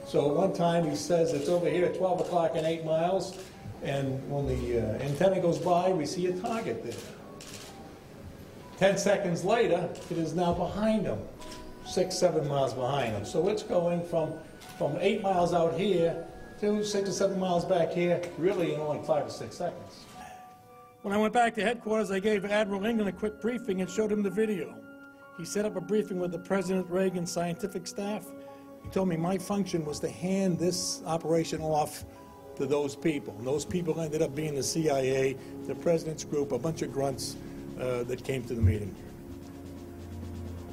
So one time he says it's over here at 12 o'clock and 8 miles, and when the antenna goes by, we see a target there. 10 seconds later, it is now behind him, 6, 7 miles behind him. So it's going from 8 miles out here to 6 or 7 miles back here, really in only 5 or 6 seconds. When I went back to headquarters, I gave Admiral England a quick briefing and showed him the video. He set up a briefing with the President Reagan scientific staff. He told me my function was to hand this operation off to those people. And those people ended up being the CIA, the President's group, a bunch of grunts that came to the meeting.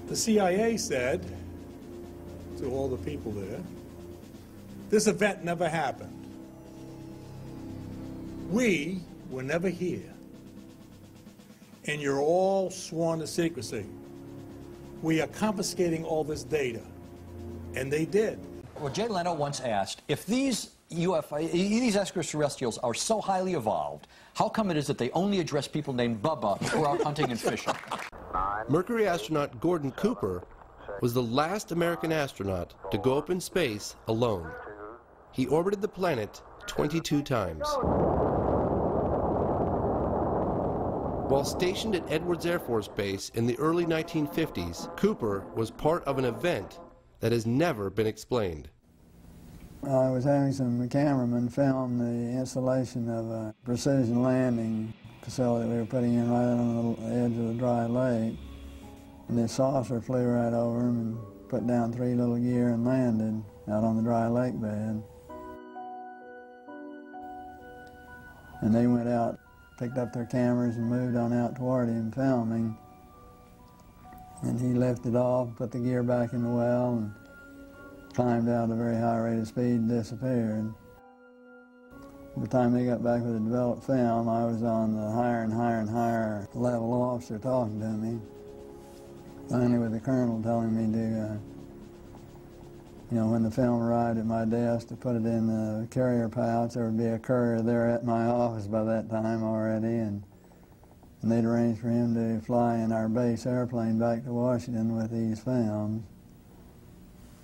The CIA said to all the people there, this event never happened. We were never here. And you're all sworn to secrecy. We are confiscating all this data. And they did. Well, Jay Leno once asked, if these extraterrestrials are so highly evolved, how come it is that they only address people named Bubba who are out hunting and fishing? Mercury astronaut Gordon Cooper was the last American astronaut to go up in space alone. He orbited the planet 22 times. While stationed at Edwards Air Force Base in the early 1950s, Cooper was part of an event that has never been explained. I was having some cameramen film the installation of a precision landing facility we were putting in right on the edge of the dry lake. And this saucer flew right over them and put down 3 little gear and landed out on the dry lake bed. And they went out, picked up their cameras and moved on out toward him filming. And he lifted off, put the gear back in the well, and climbed out at a very high rate of speed and disappeared. By the time they got back with the developed film, I was on the higher and higher and higher level officer talking to me. Finally with the colonel telling me to, when the film arrived at my desk, to put it in the carrier pouch. There would be a courier there at my office by that time already, and they'd arranged for him to fly in our base airplane back to Washington with these films,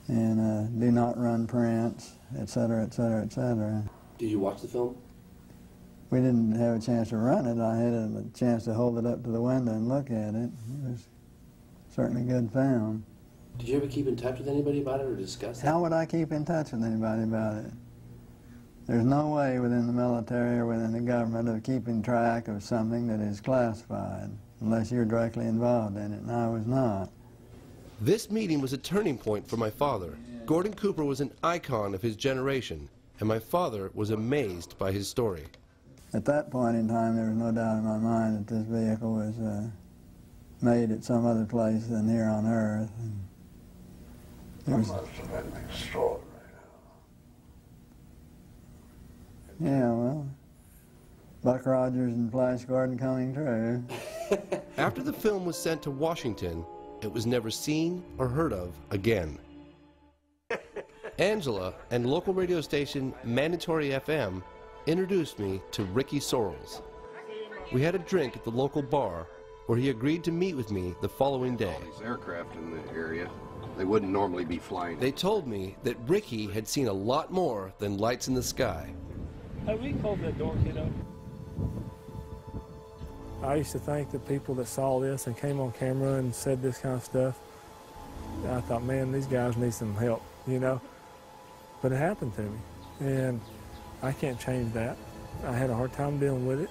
and do not run prints, etc., etc., etc. Did you watch the film? We didn't have a chance to run it. I had a chance to hold it up to the window and look at it. It was certainly good film. Did you ever keep in touch with anybody about it or discuss it? How would I keep in touch with anybody about it? There's no way within the military or within the government of keeping track of something that is classified unless you're directly involved in it, and I was not. This meeting was a turning point for my father. Gordon Cooper was an icon of his generation, and my father was amazed by his story. At that point in time, there was no doubt in my mind that this vehicle was made at some other place than here on Earth. That must have been extraordinary. Yeah, well, Buck Rogers and Flash Gordon coming true. After the film was sent to Washington, it was never seen or heard of again. Angela and local radio station Mandatory FM introduced me to Ricky Sorrells. We had a drink at the local bar where he agreed to meet with me the following day. All these aircraft in the area, they wouldn't normally be flying. They told me that Ricky had seen a lot more than lights in the sky. Hey, we called that door, kiddo. I used to think that people that saw this and came on camera and said this kind of stuff, I thought, man, these guys need some help, But it happened to me, and I can't change that. I had a hard time dealing with it,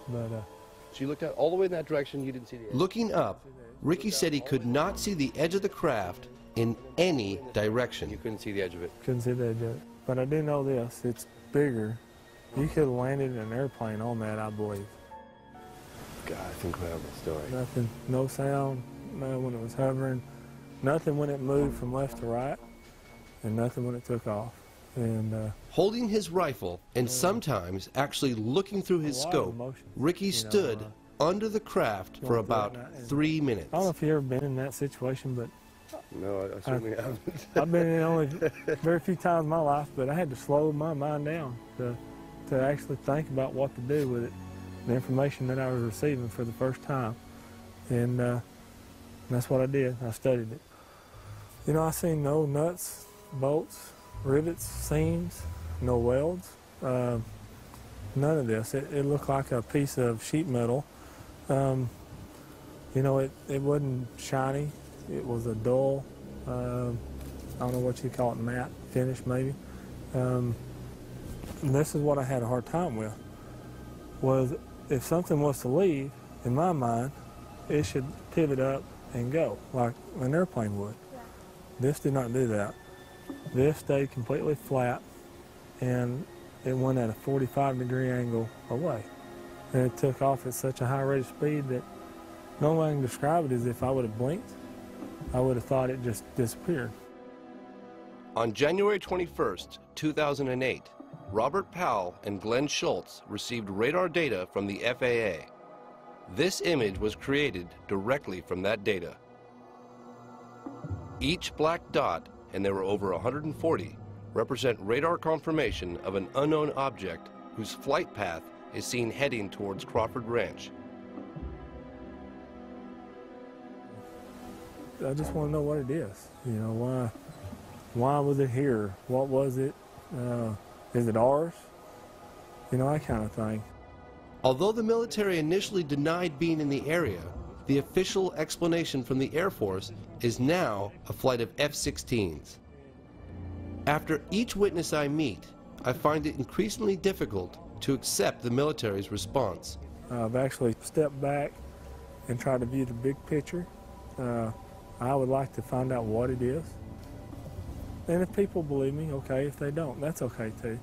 but... So you looked out all the way in that direction, you didn't see the edge? Looking up, Ricky said he could not see the edge of the craft in any direction. You couldn't see the edge of it? Couldn't see the edge of it. But I do know this, it's bigger. You could have landed an airplane on that, I believe. God, it's an incredible story. Nothing, no sound, no when it was hovering, nothing when it moved from left to right, and nothing when it took off. And holding his rifle and sometimes actually looking through his scope, Ricky stood under the craft for about 3 minutes. I don't know if you've ever been in that situation, but... No, I certainly haven't. I've been in only very few times in my life, but I had to slow my mind down to actually think about what to do with it, the information that I was receiving for the first time. And that's what I did. I studied it. I seen no nuts, bolts, rivets, seams, no welds, none of this. It looked like a piece of sheet metal. You know, it wasn't shiny. It was a dull, I don't know what you call it, matte finish maybe. And this is what I had a hard time with, was if something was to leave, in my mind, it should pivot up and go, like an airplane would. Yeah. This did not do that. This stayed completely flat, and it went at a 45-degree angle away. And it took off at such a high rate of speed that no way I can describe it is if I would have blinked, I would have thought it just disappeared. On January 21st, 2008, Robert Powell and Glenn Schultz received radar data from the FAA. This image was created directly from that data. Each black dot, and there were over 140, represent radar confirmation of an unknown object whose flight path is seen heading towards Crawford Ranch. I just want to know what it is. You know, why was it here? What was it? Is it ours? You know, that kind of thing. Although the military initially denied being in the area, the official explanation from the Air Force is now a flight of F-16s. After each witness I meet, I find it increasingly difficult to accept the military's response. I've actually stepped back and tried to view the big picture. I would like to find out what it is. And if people believe me, okay. If they don't, that's okay too.